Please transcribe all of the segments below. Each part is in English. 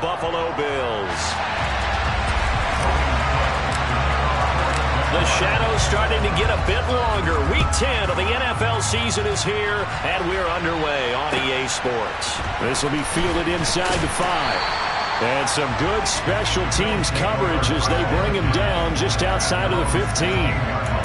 Buffalo Bills. The shadow's starting to get a bit longer. Week 10 of the NFL season is here, and we're underway on EA Sports. This will be fielded inside the 5. And some good special teams coverage as they bring him down just outside of the 15.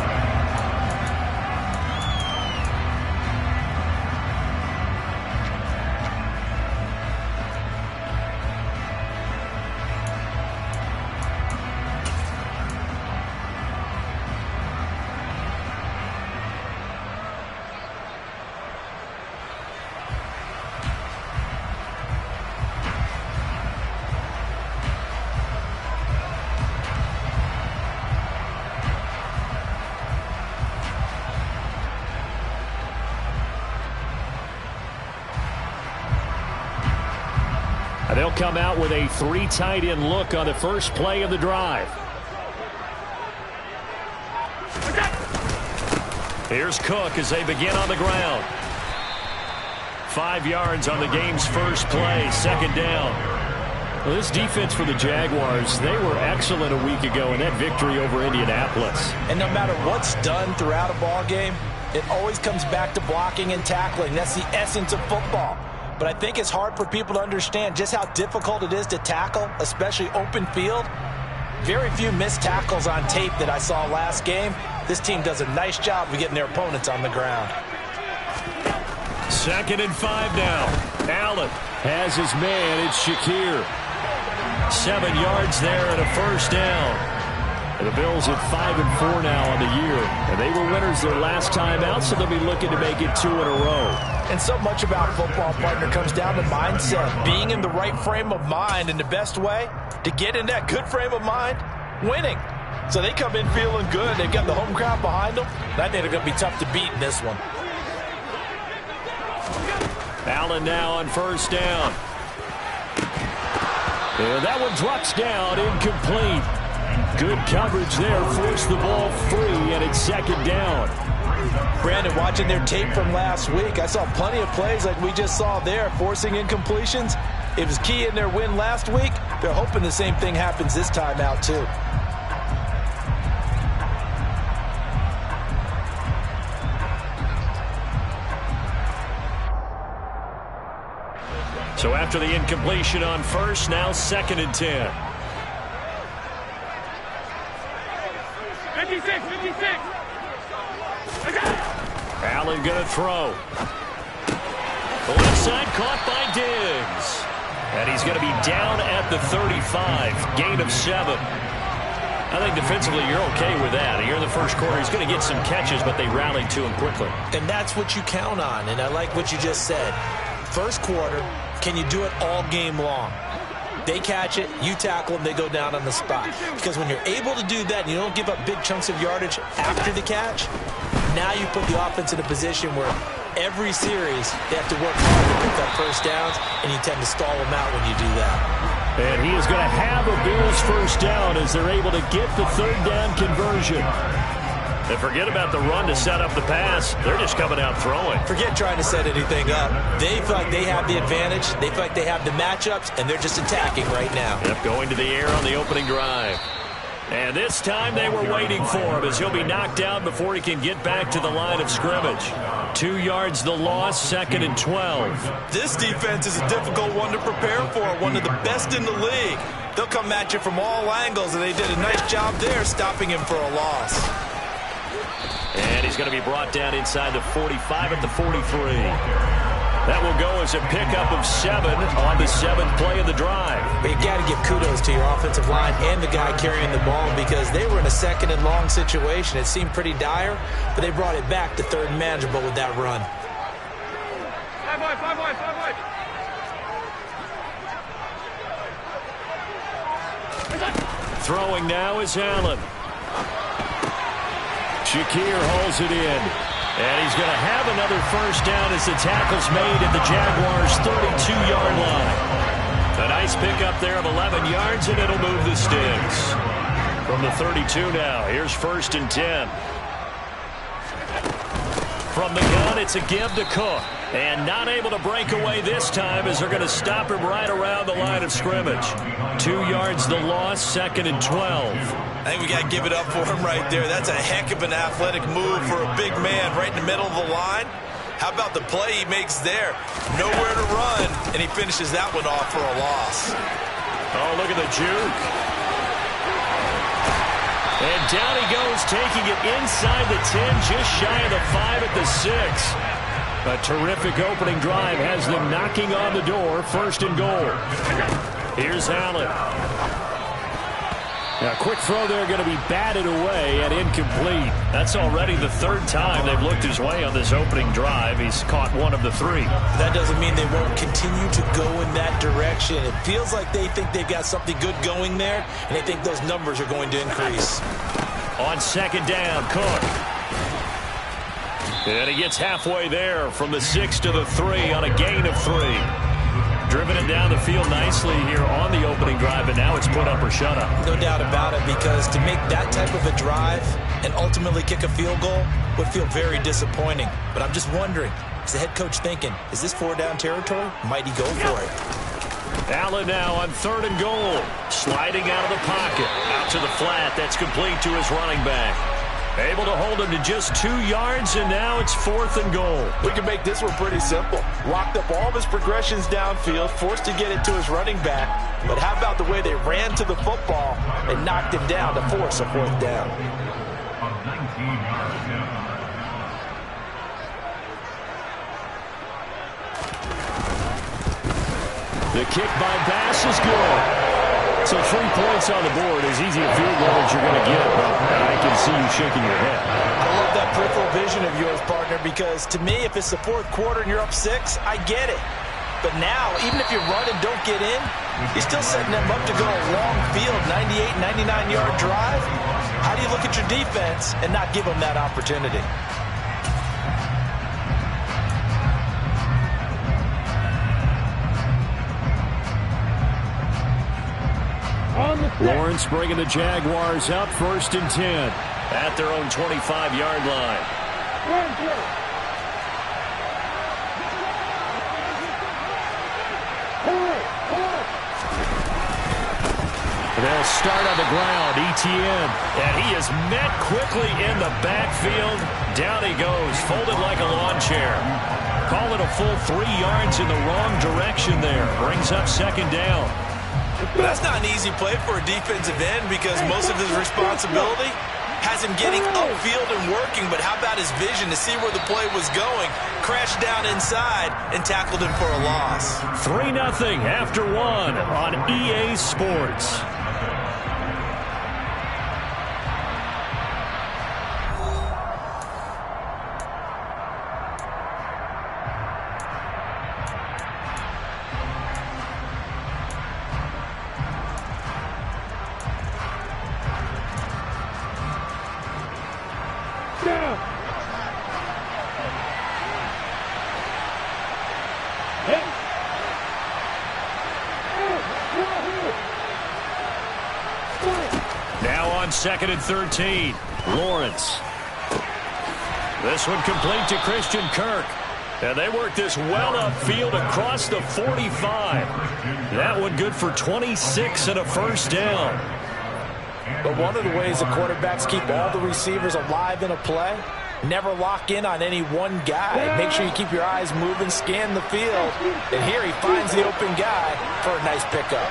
They'll come out with a 3 tight end look on the first play of the drive. Here's Cook as they begin on the ground. 5 yards on the game's first play, second down. Well, this defense for the Jaguars, they were excellent a week ago in that victory over Indianapolis. And no matter what's done throughout a ball game, it always comes back to blocking and tackling. That's the essence of football. But I think it's hard for people to understand just how difficult it is to tackle, especially open field. Very few missed tackles on tape that I saw last game. This team does a nice job of getting their opponents on the ground. 2nd and 5 now. Allen has his man. It's Shakir. 7 yards there and a first down. And the Bills at 5-4 now on the year. And they were winners their last time out, so they'll be looking to make it 2 in a row. And so much about football, partner, comes down to mindset. Being in the right frame of mind, and the best way to get in that good frame of mind, winning. So they come in feeling good. They've got the home crowd behind them. And I think they're going to be tough to beat in this one. Allen now on first down. And that one drops down, incomplete. Good coverage there, forced the ball free, and it's second down. Brandon, watching their tape from last week, I saw plenty of plays like we just saw there, forcing incompletions. It was key in their win last week. They're hoping the same thing happens this time out, too. So after the incompletion on first, now 2nd and 10. 56. Allen going to throw. The left side caught by Diggs. And he's going to be down at the 35. Gain of 7. I think defensively you're okay with that. Here in the first quarter, he's going to get some catches, but they rallied to him quickly. And that's what you count on, and I like what you just said. First quarter, can you do it all game long? They catch it, you tackle them, they go down on the spot. Because when you're able to do that and you don't give up big chunks of yardage after the catch, now you put the offense in a position where every series they have to work hard to pick up first downs, and you tend to stall them out when you do that. And he is going to have a Bills first down as they're able to get the 3rd down conversion. And forget about the run to set up the pass. They're just coming out throwing. Forget trying to set anything up. They feel like they have the advantage. They feel like they have the matchups, and they're just attacking right now. Yep, going to the air on the opening drive. And this time they were waiting for him as he'll be knocked down before he can get back to the line of scrimmage. 2 yards the loss, 2nd and 12. This defense is a difficult one to prepare for, one of the best in the league. They'll come at you from all angles, and they did a nice job there stopping him for a loss. And he's going to be brought down inside the 45 at the 43. That will go as a pickup of 7 on the 7th play of the drive. But you got to give kudos to your offensive line and the guy carrying the ball, because they were in a 2nd and long situation. It seemed pretty dire, but they brought it back to 3rd and manageable with that run. Five wide. Throwing now is Allen. Shakir hauls it in. And he's going to have another first down as the tackle's made at the Jaguars' 32-yard line. A nice pickup there of 11 yards, and it'll move the sticks. From the 32 now, here's 1st and 10. From the gun, it's a give to Cook. And not able to break away this time as they're going to stop him right around the line of scrimmage. 2 yards the loss, 2nd and 12. I think we got to give it up for him right there. That's a heck of an athletic move for a big man right in the middle of the line. How about the play he makes there? Nowhere to run, and he finishes that one off for a loss. Oh, look at the juke. And down he goes, taking it inside the 10, just shy of the 5 at the 6. A terrific opening drive has them knocking on the door, 1st and goal. Here's Allen. Now, quick throw there going to be batted away and incomplete. That's already the 3rd time they've looked his way on this opening drive. He's caught 1 of the 3. That doesn't mean they won't continue to go in that direction. It feels like they think they've got something good going there, and they think those numbers are going to increase. On 2nd down, Cook. And he gets halfway there from the 6 to the 3 on a gain of 3. Driven it down the field nicely here on the opening drive, but now it's put up or shut up. No doubt about it, because to make that type of a drive and ultimately kick a field goal would feel very disappointing. But I'm just wondering, is the head coach thinking, is this 4-down territory? Might he go for it? Allen now on 3rd and goal. Sliding out of the pocket. Out to the flat. That's complete to his running back. Able to hold him to just 2 yards, and now it's 4th and goal. We can make this one pretty simple. Locked up all of his progressions downfield, forced to get it to his running back. But how about the way they ran to the football and knocked him down to force a 4th down? The kick by Bass is good. So 3 points on the board, as easy a field goal as you're going to get. But I can see you shaking your head. I love that peripheral vision of yours, partner, because to me, if it's the 4th quarter and you're up 6, I get it. But now, even if you run and don't get in, you're still setting them up to go a long field, 98, 99-yard drive. How do you look at your defense and not give them that opportunity? Lawrence bringing the Jaguars up, 1st and 10 at their own 25-yard line. They'll start on the ground, Etienne. And he is met quickly in the backfield. Down he goes, folded like a lawn chair. Call it a full 3 yards in the wrong direction there. Brings up 2nd down. But that's not an easy play for a defensive end, because most of his responsibility has him getting upfield and working. But how about his vision to see where the play was going? Crashed down inside and tackled him for a loss. 3-0 after 1 on EA Sports. Now on 2nd and 13, Lawrence. This one complete to Christian Kirk. And they work this well upfield across the 45. That one good for 26 and a 1st down. But one of the ways the quarterbacks keep all the receivers alive in a play, never lock in on any one guy. Make sure you keep your eyes moving, scan the field. And here he finds the open guy for a nice pickup.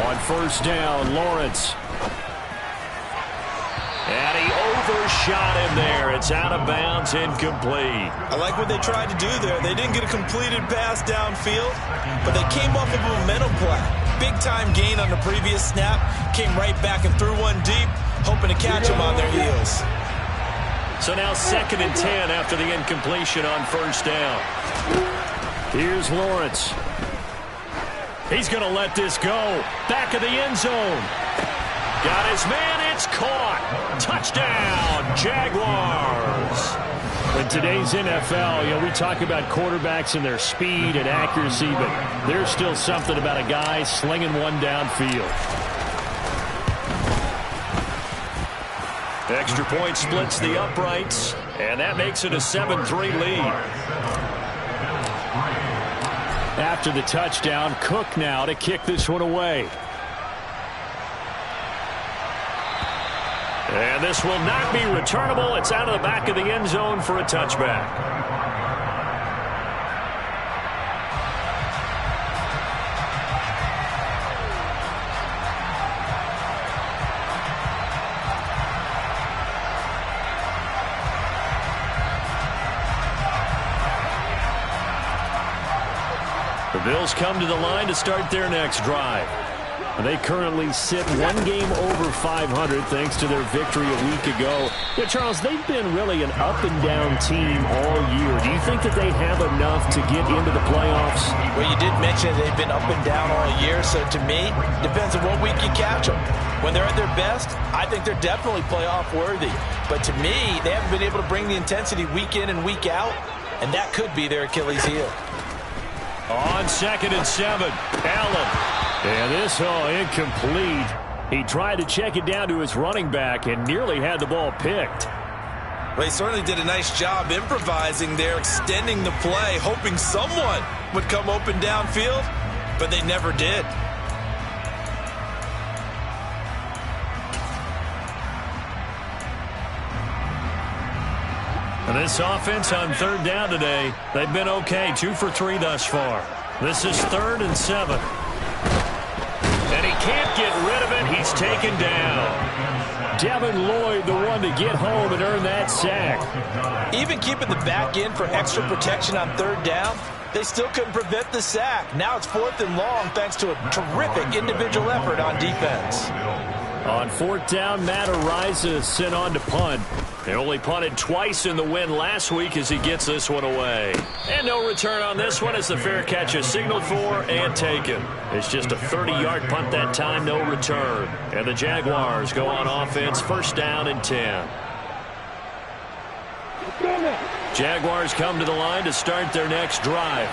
On 1st down, Lawrence. And he overshot him there. It's out of bounds, incomplete. I like what they tried to do there. They didn't get a completed pass downfield, but they came off of a momentum play. Big-time gain on the previous snap. Came right back and threw one deep, hoping to catch them on their heels. So now 2nd and 10 after the incompletion on 1st down. Here's Lawrence. He's going to let this go. Back of the end zone. Got his man. It's caught. Touchdown, Jaguars. In today's NFL, we talk about quarterbacks and their speed and accuracy, but there's still something about a guy slinging one downfield. extra point splits the uprights, and that makes it a 7-3 lead. After the touchdown, Cook now to kick this one away. And this will not be returnable. It's out of the back of the end zone for a touchback. The Bills come to the line to start their next drive. They currently sit one game over 500 thanks to their victory a week ago. Yeah, Charles, they've been really an up-and-down team all year. Do you think that they have enough to get into the playoffs? Well, you did mention they've been up and down all year, so to me, depends on what week you catch them. When they're at their best, I think they're definitely playoff worthy. But to me, they haven't been able to bring the intensity week in and week out, and that could be their Achilles heel. On 2nd and 7, Allen. And this, incomplete. He tried to check it down to his running back and nearly had the ball picked. Well, he certainly did a nice job improvising there, extending the play, hoping someone would come open downfield, but they never did. And this offense on 3rd down today, they've been okay, 2 for 3 thus far. This is 3rd and 7. And he can't get rid of it. He's taken down. Devin Lloyd, the one to get home and earn that sack. Even keeping the back in for extra protection on 3rd down, they still couldn't prevent the sack. Now it's 4th and long thanks to a terrific individual effort on defense. On 4th down, Matt Ariza sent on to punt. They only punted twice in the win last week as he gets this one away. And no return on this one as the fair catch is signaled for and taken. It's just a 30-yard punt that time, no return. And the Jaguars go on offense, 1st down and 10. Jaguars come to the line to start their next drive.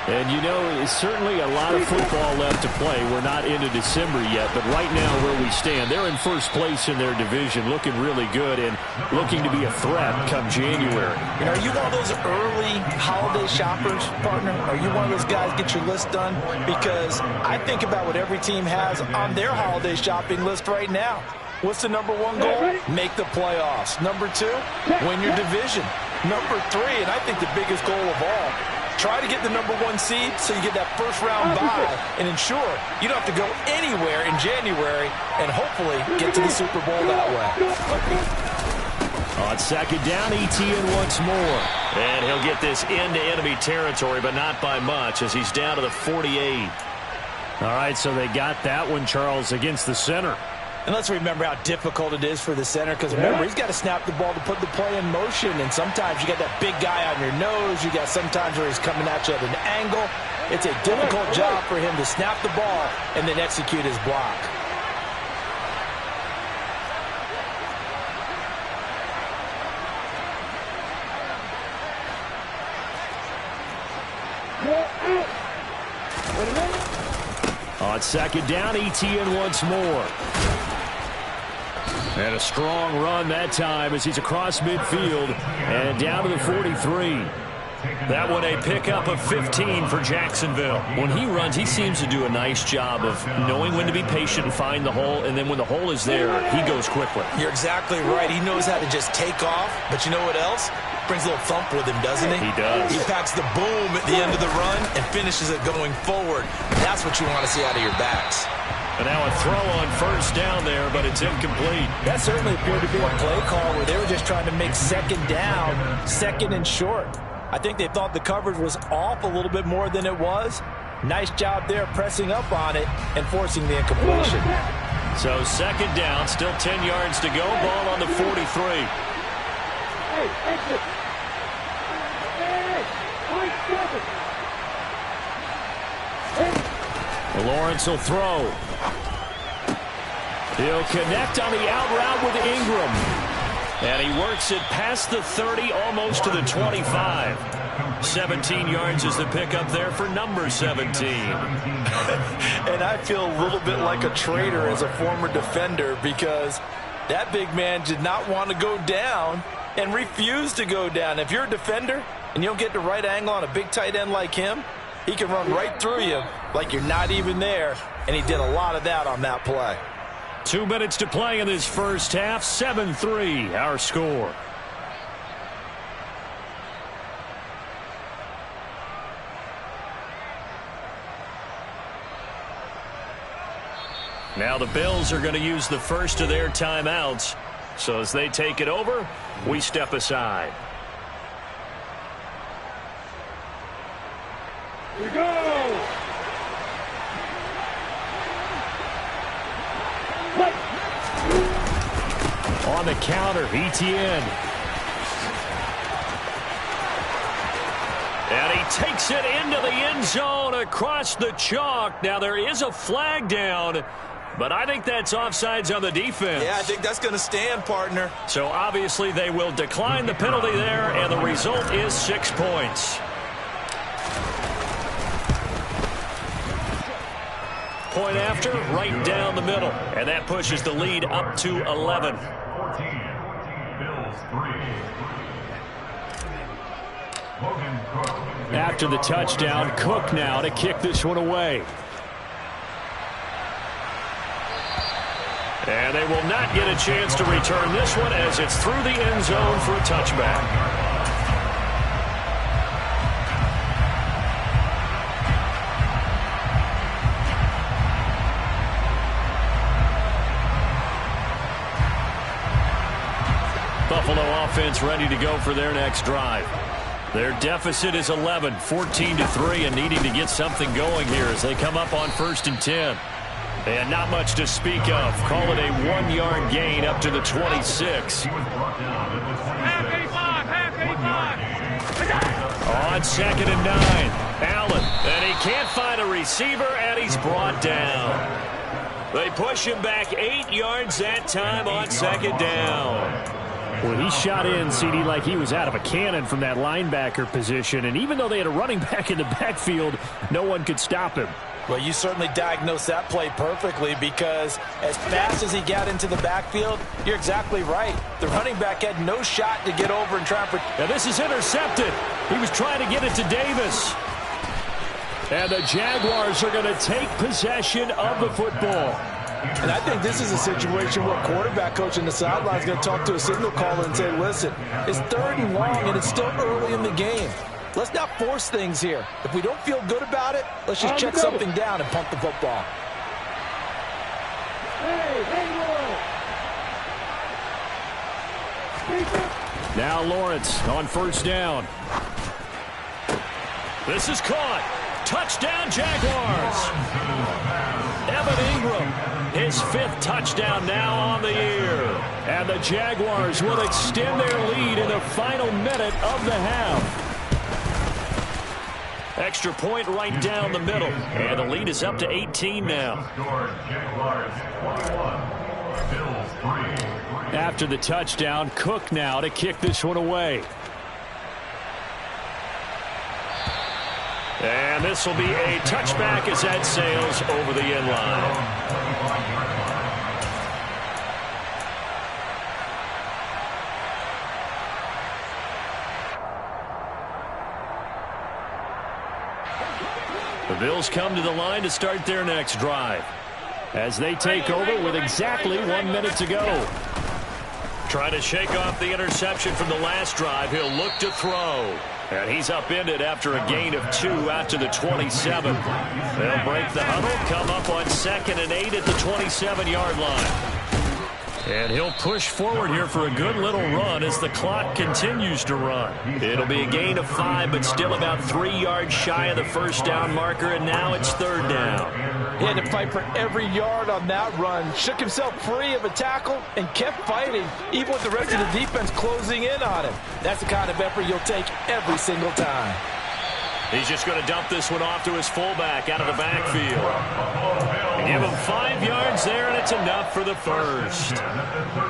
And, you know, it's certainly a lot of football left to play. We're not into December yet, but right now where we stand, they're in 1st place in their division, looking really good and looking to be a threat come January. You know, are you one of those early holiday shoppers, partner? Are you one of those guys get your list done? Because I think about what every team has on their holiday shopping list right now. What's the number 1 goal? Make the playoffs. Number 2, win your division. Number 3, and I think the biggest goal of all, try to get the number 1 seed so you get that 1st round bye and ensure you don't have to go anywhere in January and hopefully get to the Super Bowl that way. On 2nd down, Etienne once more. And he'll get this into enemy territory, but not by much as he's down to the 48. All right, so they got that one, Charles, against the center. And let's remember how difficult it is for the center, because remember, he's got to snap the ball to put the play in motion, and sometimes you got that big guy on your nose. You got sometimes where he's coming at you at an angle. It's a difficult job for him to snap the ball and then execute his block. On 2nd down, Etienne once more. And a strong run that time as he's across midfield and down to the 43. That one a pickup of 15 for Jacksonville. When he runs, he seems to do a nice job of knowing when to be patient and find the hole, and then when the hole is there, he goes quickly. You're exactly right. He knows how to just take off, but you know what else? Brings a little thump with him, doesn't he? He does. He packs the boom at the end of the run and finishes it going forward. That's what you want to see out of your backs. And now a throw on 1st down there, but it's incomplete. That certainly appeared to be a play call where they were just trying to make 2nd down, 2nd and short. I think they thought the coverage was off a little bit more than it was. Nice job there pressing up on it and forcing the incompletion. So 2nd down, still 10 yards to go. Ball on the 43. Lawrence will throw. He'll connect on the out route with Ingram. And he works it past the 30, almost to the 25. 17 yards is the pickup there for number 17. And I feel a little bit like a traitor as a former defender because That big man did not want to go down and refused to go down. If you're a defender and you don't get the right angle on a big tight end like him, he can run right through you like you're not even there, and he did a lot of that on that play. 2 minutes to play in this first half. 7-3 our score. Now the Bills are going to use the first of their timeouts. So as they take it over, we step aside. Here we go! On the counter, ETN. And he takes it into the end zone across the chalk. Now there is a flag down, but I think that's offsides on the defense. Yeah, I think that's going to stand, partner. So obviously they will decline the penalty there, and the result is 6 points. Point after, right down the middle. And that pushes the lead up to 11. 14, Bills 3. Logan Cook. After the touchdown, Cook now to kick this one away. And they will not get a chance to return this one as it's through the end zone for a touchback. Buffalo offense ready to go for their next drive. Their deficit is 11, 14-3, and needing to get something going here as they come up on 1st and 10. And not much to speak of. Call it a 1-yard gain up to the 26. On 2nd and 9, Allen. And he can't find a receiver, and he's brought down. They push him back 8 yards that time on 2nd down. Well, he shot in, CD, like he was out of a cannon from that linebacker position. And even though they had a running back in the backfield, no one could stop him. Well, you certainly diagnosed that play perfectly because as fast as he got into the backfield, you're exactly right. The running back had no shot to get over and try and protect. Now this is intercepted. He was trying to get it to Davis. And the Jaguars are going to take possession of the football. And I think this is a situation where a quarterback coach in the sideline is going to talk to a signal caller and say, listen, it's 3rd and long and it's still early in the game. Let's not force things here. If we don't feel good about it, let's just check something down and pump the football. Now Lawrence on 1st down. This is caught. Touchdown Jaguars. Evan Ingram, his 5th touchdown now on the year. And the Jaguars will extend their lead in the final minute of the half. Extra point right down the middle. And the lead is up to 18 now. After the touchdown, Cook now to kick this one away. And this will be a touchback as that sails over the end line. The Bills come to the line to start their next drive as they take over with exactly 1 minute to go. Trying to shake off the interception from the last drive. He'll look to throw. And he's upended after a gain of 2 out to the 27. They'll break the huddle, come up on 2nd and 8 at the 27-yard line. And he'll push forward here for a good little run as the clock continues to run. It'll be a gain of 5, but still about 3 yards shy of the 1st down marker, and now it's 3rd down. He had to fight for every yard on that run, shook himself free of a tackle, and kept fighting, even with the rest of the defense closing in on him. That's the kind of effort you'll take every single time. He's just going to dump this one off to his fullback out of the backfield. Give him 5 yards there, and it's enough for the 1st.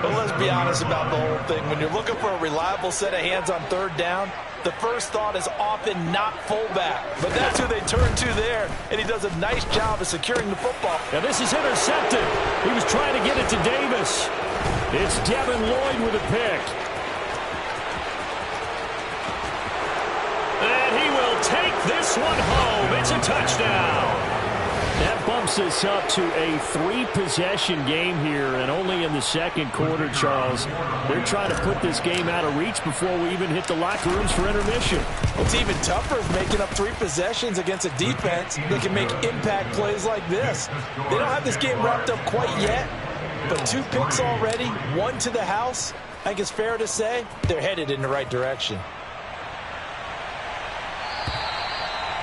But let's be honest about the whole thing. When you're looking for a reliable set of hands on 3rd down, the first thought is often not fullback. But that's who they turn to there, and he does a nice job of securing the football. Now this is intercepted. He was trying to get it to Davis. It's Devin Lloyd with a pick. And he will take this one home. It's a touchdown. That bumps us up to a 3-possession game here, and only in the second quarter, Charles. They're trying to put this game out of reach before we even hit the locker rooms for intermission. What's even tougher is making up 3 possessions against a defense that can make impact plays like this. They don't have this game wrapped up quite yet, but 2 picks already, 1 to the house. I think it's fair to say they're headed in the right direction.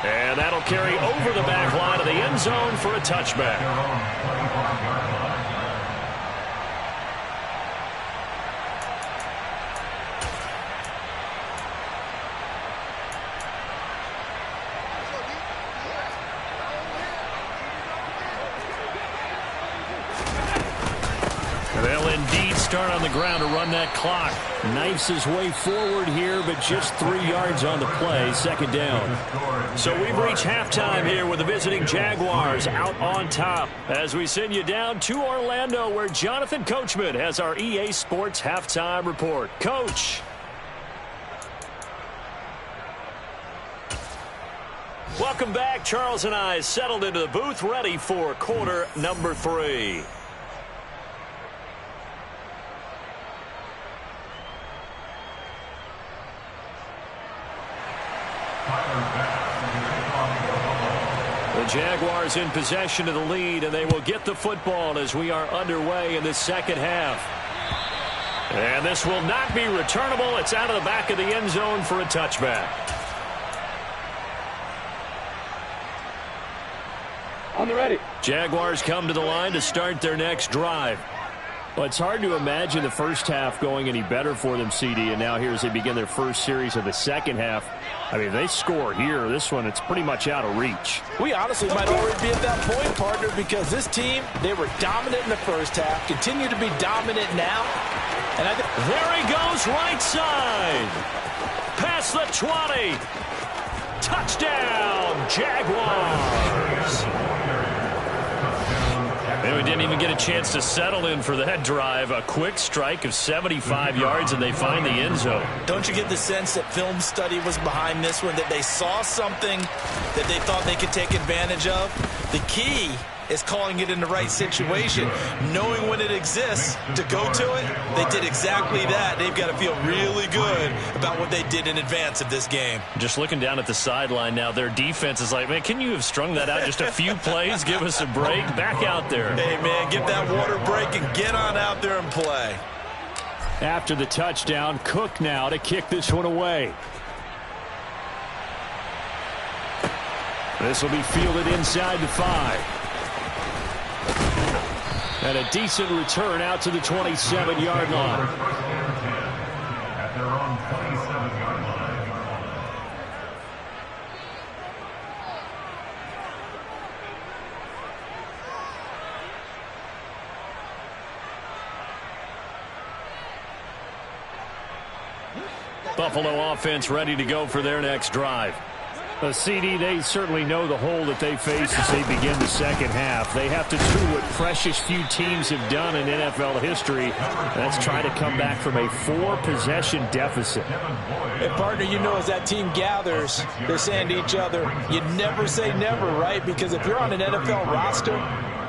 And that'll carry over the back line of the end zone for a touchback. They'll indeed start on the ground to run that clock. Knifes his way forward here, but just 3 yards on the play. Second down. So we've reached halftime here with the visiting Jaguars out on top as we send you down to Orlando, where Jonathan Coachman has our EA Sports halftime report. Coach. Welcome back. Charles and I settled into the booth, ready for quarter number 3. The Jaguars in possession of the lead, and they will get the football as we are underway in the second half. And this will not be returnable. It's out of the back of the end zone for a touchback. On the ready. Jaguars come to the line to start their next drive. Well, it's hard to imagine the first half going any better for them, CD, and now here as they begin their first series of the second half. I mean, they score here. This one, it's pretty much out of reach. We honestly might already be at that point, partner, because this team, they were dominant in the first half, continue to be dominant now. And there he goes, right side. Past the 20. Touchdown, Jaguars. And we didn't even get a chance to settle in for that drive. A quick strike of 75 yards, and they find the end zone. Don't you get the sense that film study was behind this one, that they saw something that they thought they could take advantage of? The key is calling it in the right situation, knowing when it exists to go to it. They did exactly that. They've got to feel really good about what they did in advance of this game. Just looking down at the sideline now, their defense is like, man, can you have strung that out just a few plays? Give us a break. Back out there. Hey, man, give that water break and get on out there and play. After the touchdown, Cook now to kick this one away. This will be fielded inside the 5. And a decent return out to the 27-yard line. At their own 27-yard line. Buffalo offense ready to go for their next drive. CD, they certainly know the hole that they face as they begin the second half. They have to do what precious few teams have done in NFL history. That's try to come back from a 4-possession deficit. And partner, you know, as that team gathers, they're saying to each other, you never say never, right? Because if you're on an NFL roster,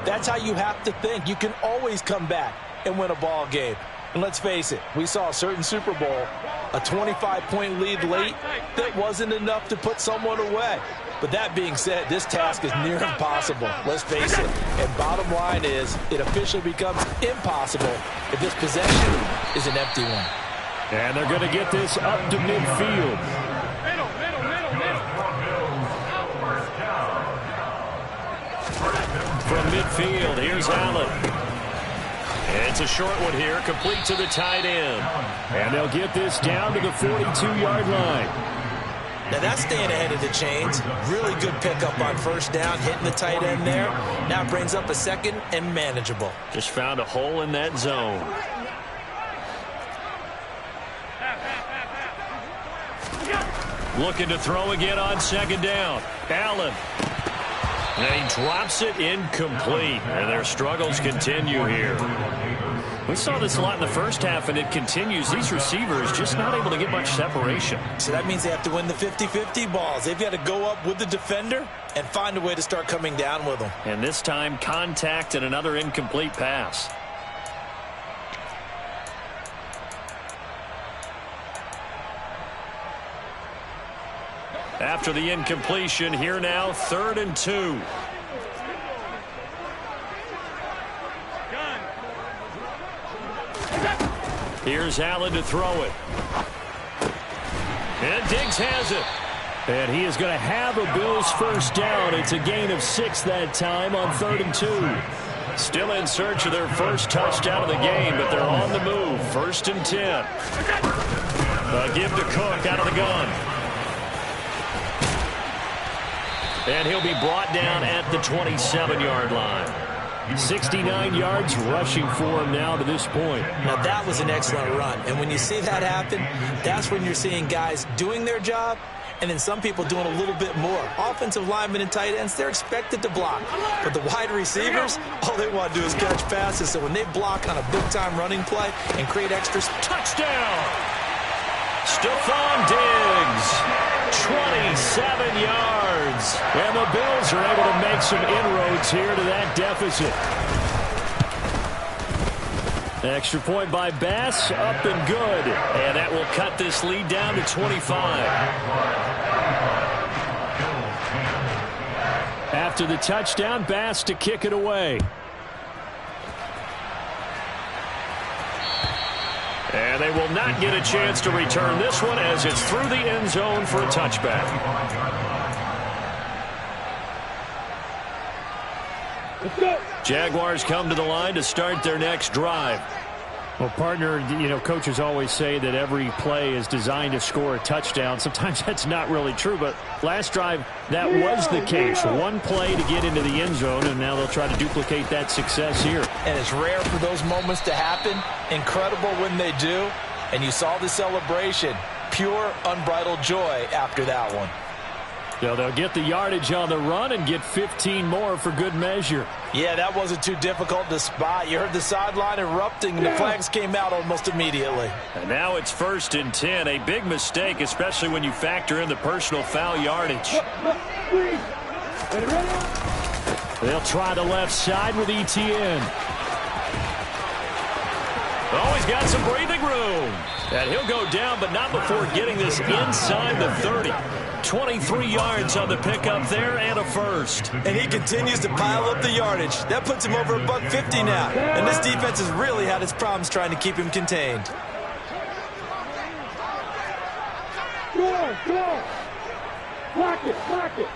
that's how you have to think. You can always come back and win a ball game. And let's face it, we saw a certain Super Bowl, a 25-point lead late that wasn't enough to put someone away. But that being said, this task is near impossible. Let's face it. And bottom line is, it officially becomes impossible if this possession is an empty one. And they're going to get this up to midfield. Middle. From midfield, here's Allen. It's a short one here, complete to the tight end. And they'll get this down to the 42-yard line. Now that's staying ahead of the chains. Really good pickup on first down, hitting the tight end there. Now it brings up a second and manageable. Just found a hole in that zone. Looking to throw again on second down. Allen. And he drops it incomplete. And their struggles continue here. We saw this a lot in the first half, and it continues. These receivers just not able to get much separation. So that means they have to win the 50-50 balls. They've got to go up with the defender and find a way to start coming down with them. And this time, contact and another incomplete pass. After the incompletion, here now, 3rd and 2. Here's Allen to throw it. And Diggs has it. And he is going to have a Bills first down. It's a gain of 6 that time on 3rd and 2. Still in search of their first touchdown of the game, but they're on the move. 1st and 10. A give to Cook out of the gun. And he'll be brought down at the 27-yard line. 69 yards rushing for him now to this point. Now, that was an excellent run. And when you see that happen, that's when you're seeing guys doing their job and then some people doing a little bit more. Offensive linemen and tight ends, they're expected to block. But the wide receivers, all they want to do is catch passes. So when they block on a big-time running play and create extra... Touchdown! Stephon Diggs. 27 yards. And the Bills are able to make some inroads here to that deficit. Extra point by Bass, up and good. And that will cut this lead down to 25. After the touchdown, Bass to kick it away. And they will not get a chance to return this one as it's through the end zone for a touchback. Jaguars come to the line to start their next drive. Well, partner, you know, coaches always say that every play is designed to score a touchdown. Sometimes that's not really true, but last drive, that was the case. One play to get into the end zone, and now they'll try to duplicate that success here. And it's rare for those moments to happen. Incredible when they do. And you saw the celebration. Pure, unbridled joy after that one. So they'll get the yardage on the run and get 15 more for good measure. Yeah, that wasn't too difficult to spot. You heard the sideline erupting, and the flags came out almost immediately. And now it's 1st and 10. A big mistake, especially when you factor in the personal foul yardage. They'll try the left side with Etienne. Oh, he's got some breathing room. And he'll go down, but not before getting this inside the 30. 23 yards on the pickup there and a first. And he continues to pile up the yardage. That puts him over $150 now. And this defense has really had its problems trying to keep him contained. Go! Block it! Block it!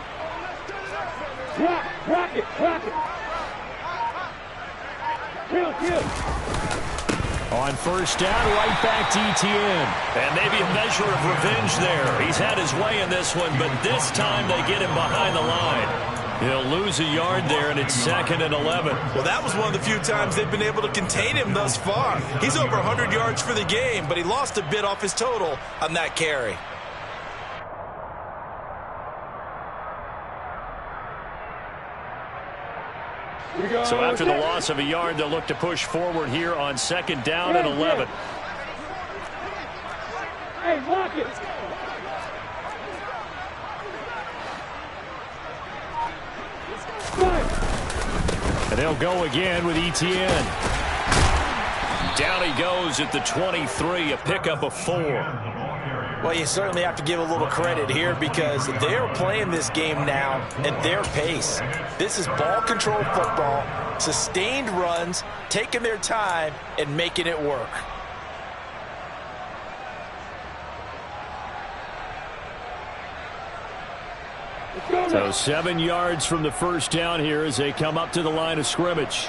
Kill! On first down, right back to Etienne. And maybe a measure of revenge there. He's had his way in this one, but this time they get him behind the line. He'll lose a yard there, and it's 2nd and 11. Well, that was one of the few times they've been able to contain him thus far. He's over 100 yards for the game, but he lost a bit off his total on that carry. So after the loss of a yard, they'll look to push forward here on 2nd down and 11. Hey, block it! And they'll go again with Etienne. Down he goes at the 23, a pickup of 4. Well, you certainly have to give a little credit here because they're playing this game now at their pace. This is ball control football, sustained runs, taking their time and making it work. So 7 yards from the first down here as they come up to the line of scrimmage.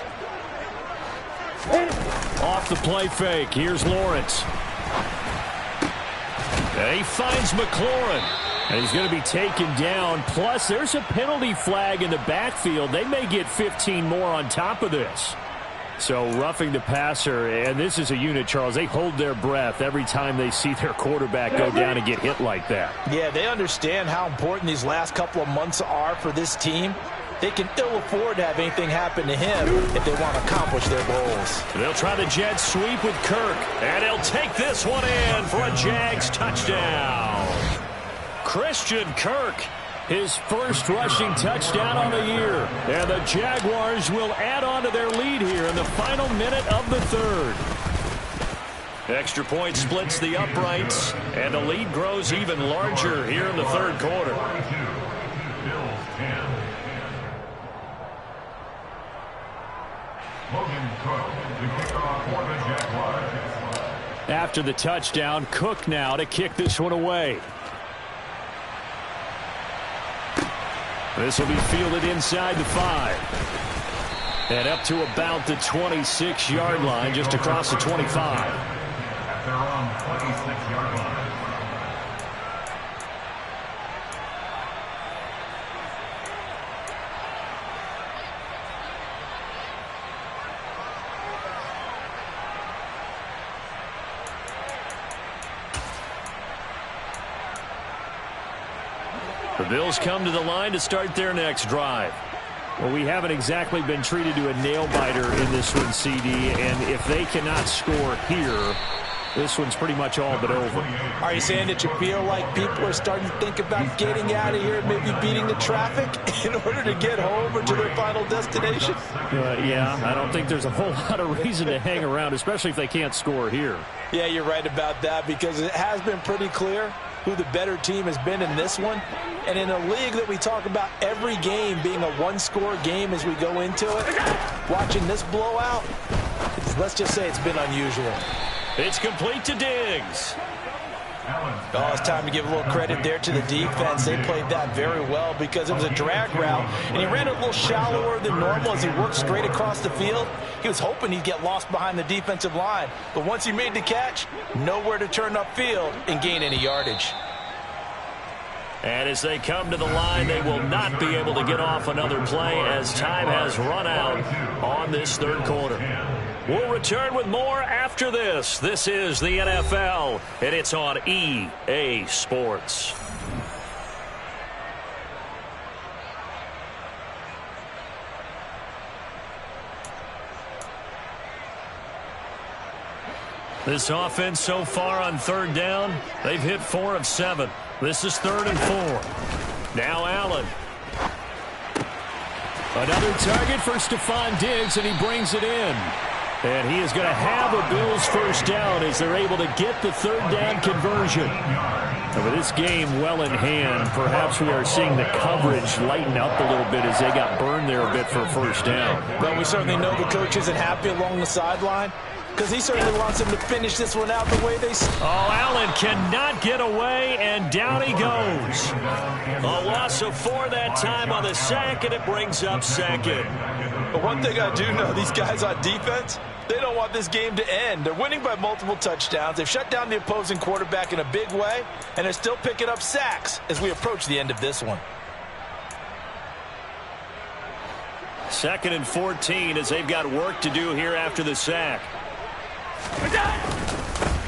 Off the play fake, here's Lawrence. And he finds McLaurin. And he's going to be taken down. Plus, there's a penalty flag in the backfield. They may get 15 more on top of this. So roughing the passer, and this is a unit, Charles. They hold their breath every time they see their quarterback go down and get hit like that. Yeah, they understand how important these last couple of months are for this team. They can ill afford to have anything happen to him if they want to accomplish their goals. They'll try the jet sweep with Kirk, and he'll take this one in for a Jags touchdown. Christian Kirk, his first rushing touchdown on the year. And the Jaguars will add on to their lead here in the final minute of the third. Extra point splits the uprights, and the lead grows even larger here in the third quarter. After the touchdown, Cook now to kick this one away. This will be fielded inside the 5. And up to about the 26-yard line, just across the 25. At their own 26-yard line. The Bills come to the line to start their next drive. Well, we haven't exactly been treated to a nail-biter in this one, CD, and if they cannot score here, this one's pretty much all but over. Are you saying that you feel like people are starting to think about getting out of here and maybe beating the traffic in order to get home or to their final destination? Yeah, I don't think there's a whole lot of reason to hang around, especially if they can't score here. Yeah, you're right about that, because it has been pretty clear who the better team has been in this one. And in a league that we talk about every game being a one-score game as we go into it, watching this blowout, let's just say it's been unusual. It's complete to Diggs. Oh, it's time to give a little credit there to the defense. They played that very well because it was a drag route, and he ran a little shallower than normal as he worked straight across the field. He was hoping he'd get lost behind the defensive line, but once he made the catch, nowhere to turn upfield and gain any yardage. And as they come to the line, they will not be able to get off another play as time has run out on this third quarter. We'll return with more after this. This is the NFL, and it's on EA Sports. This offense so far on third down, they've hit 4 of 7. This is 3rd and 4. Now Allen. Another target for Stephon Diggs, and he brings it in. And he is going to have a Bills first down as they're able to get the third down conversion. And with this game well in hand, perhaps we are seeing the coverage lighten up a little bit as they got burned there a bit for a first down. Well, we certainly know the coach isn't happy along the sideline, because he certainly wants him to finish this one out the way they... Oh, Allen cannot get away, and down he goes. A loss of 4 that time on the sack, and it brings up 2nd. But one thing I do know, these guys on defense, they don't want this game to end. They're winning by multiple touchdowns. They've shut down the opposing quarterback in a big way, and they're still picking up sacks as we approach the end of this one. 2nd and 14 as they've got work to do here after the sack.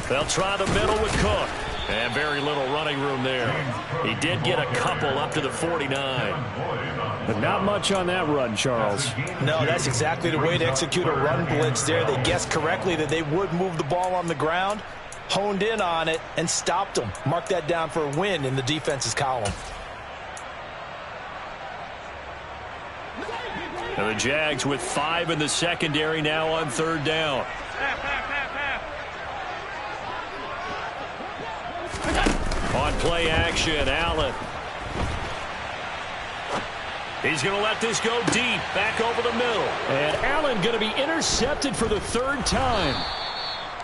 They'll try the middle with Cook. And very little running room there. He did get a couple up to the 49. But not much on that run, Charles. No, that's exactly the way to execute a run blitz there. They guessed correctly that they would move the ball on the ground, honed in on it, and stopped them. Mark that down for a win in the defense's column. And the Jags with 5 in the secondary now on third down. On play action, Allen. He's going to let this go deep, back over the middle. And Allen going to be intercepted for the 3rd time.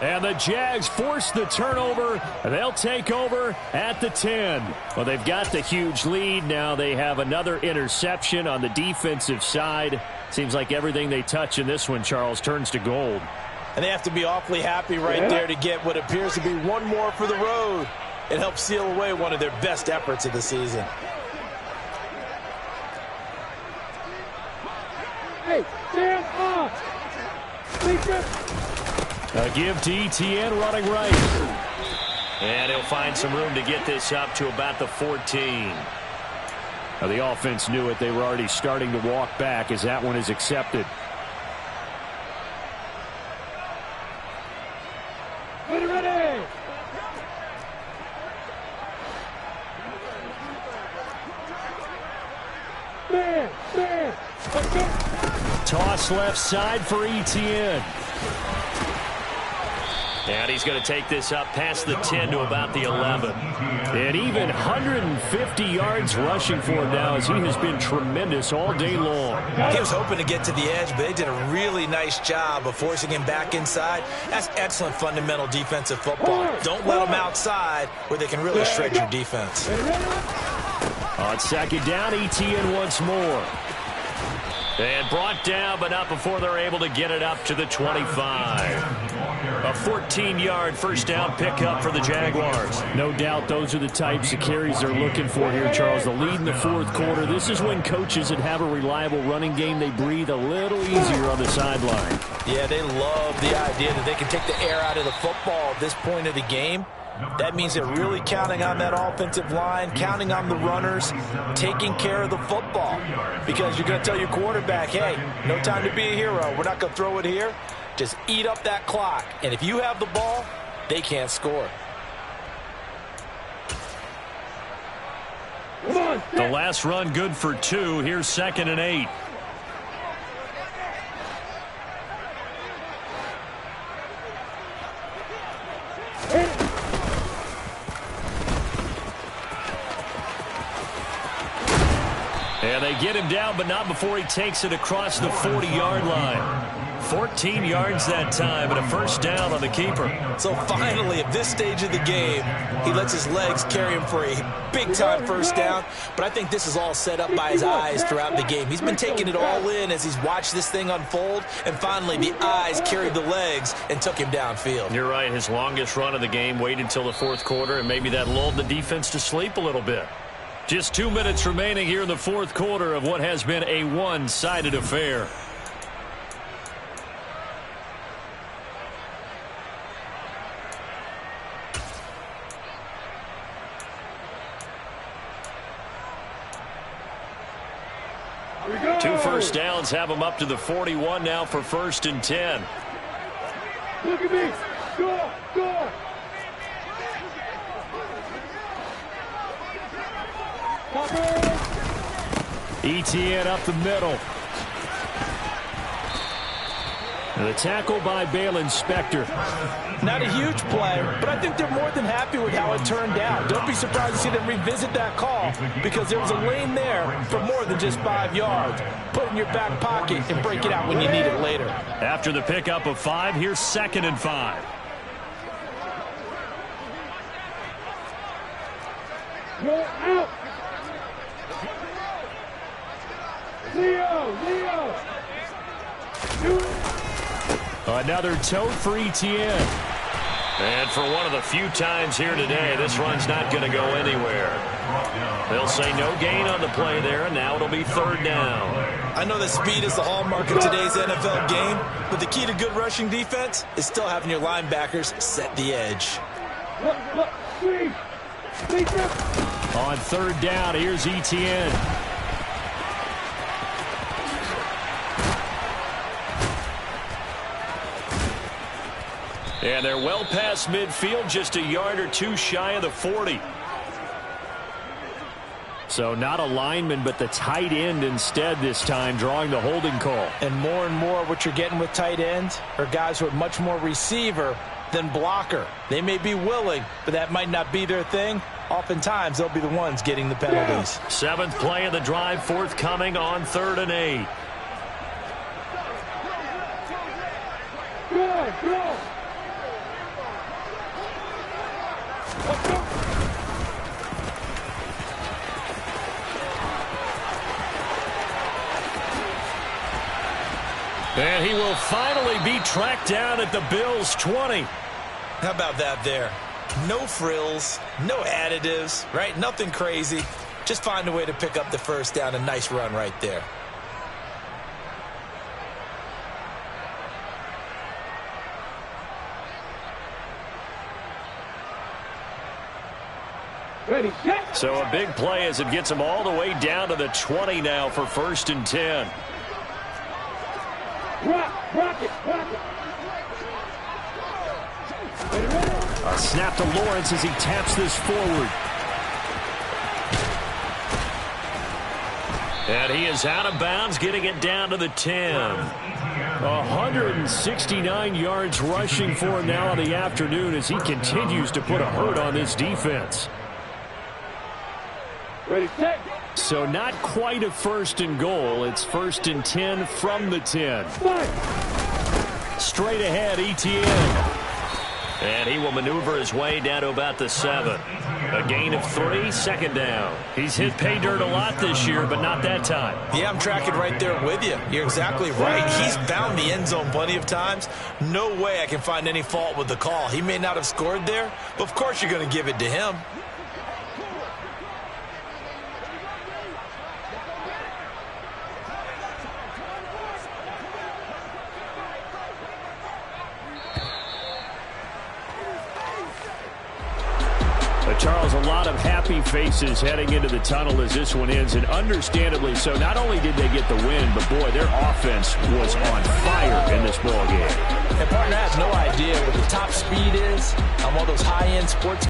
And the Jags force the turnover. They'll take over at the 10. Well, they've got the huge lead. Now they have another interception on the defensive side. Seems like everything they touch in this one, Charles, turns to gold. And they have to be awfully happy right there to get what appears to be one more for the road. It helps seal away one of their best efforts of the season. Hey, stand off! A give to Etienne running right. And he'll find some room to get this up to about the 14. Now, the offense knew it. They were already starting to walk back as that one is accepted. Ready. Man. Let's go. Toss left side for Etienne. And he's going to take this up past the 10 to about the 11. And even 150 yards rushing for him now as he has been tremendous all day long. He was hoping to get to the edge, but they did a really nice job of forcing him back inside. That's excellent fundamental defensive football. Don't let them outside where they can really shred your defense. On second down, Etienne once more. And brought down, but not before they're able to get it up to the 25. A 14-yard first down pickup for the Jaguars. No doubt those are the types of carries they're looking for here, Charles. The lead in the fourth quarter. This is when coaches that have a reliable running game, they breathe a little easier on the sideline. Yeah, they love the idea that they can take the air out of the football at this point of the game. That means they're really counting on that offensive line, counting on the runners, taking care of the football. Because you're going to tell your quarterback, hey, no time to be a hero. We're not going to throw it here. Just eat up that clock. And if you have the ball, they can't score. The last run good for 2. Here's 2nd and 8. And they get him down, but not before he takes it across the 40-yard line. 14 yards that time, and a first down on the keeper. So finally, at this stage of the game, he lets his legs carry him for a big-time first down. But I think this is all set up by his eyes throughout the game. He's been taking it all in as he's watched this thing unfold, and finally the eyes carried the legs and took him downfield. You're right. His longest run of the game waited until the fourth quarter, and maybe that lulled the defense to sleep a little bit. Just 2 minutes remaining here in the fourth quarter of what has been a one-sided affair. Two first downs have them up to the 41 now for 1st and 10. Look at me. Go. Etienne up the middle. And the tackle by Balen Spector. Not a huge play, but I think they're more than happy with how it turned out. Don't be surprised to see them revisit that call because there was a lane there for more than just 5 yards. Put it in your back pocket and break it out when you need it later. After the pickup of 5, here's 2nd and 5. Go out. Leo. Do it. Another tote for Etienne. And for one of the few times here today, this run's not going to go anywhere. They'll say no gain on the play there, and now it'll be 3rd down. I know that speed is the hallmark of today's NFL game, but the key to good rushing defense is still having your linebackers set the edge. Look. Squeeze. On 3rd down, here's Etienne. And they're well past midfield, just a yard or 2 shy of the 40. So not a lineman, but the tight end instead this time, drawing the holding call. And more what you're getting with tight ends are guys who are much more receiver than blocker. They may be willing, but that might not be their thing. Oftentimes, they'll be the ones getting the penalties. 7th play of the drive forthcoming on 3rd and 8. Go. And he will finally be tracked down at the Bills' 20. How about that there? No frills, no additives, right? Nothing crazy. Just find a way to pick up the first down. A nice run right there. Ready, set. So a big play as it gets him all the way down to the 20 now for 1st and 10. Rock it. A snap to Lawrence as he taps this forward. And he is out of bounds, getting it down to the 10. 169 yards rushing for him now in the afternoon as he continues to put a hurt on this defense. Ready, set. So not quite a 1st and goal. It's 1st and 10 from the 10. Straight ahead, Etienne. And he will maneuver his way down to about the 7. A gain of 3, 2nd down. He's hit pay dirt a lot this year, but not that time. Yeah, I'm tracking right there with you. You're exactly right. He's found the end zone plenty of times. No way I can find any fault with the call. He may not have scored there, but of course you're going to give it to him. Charles, a lot of happy faces heading into the tunnel as this one ends, and understandably so. Not only did they get the win, but, boy, their offense was on fire in this ball game. And partner, I have no idea what the top speed is on one of those high-end sports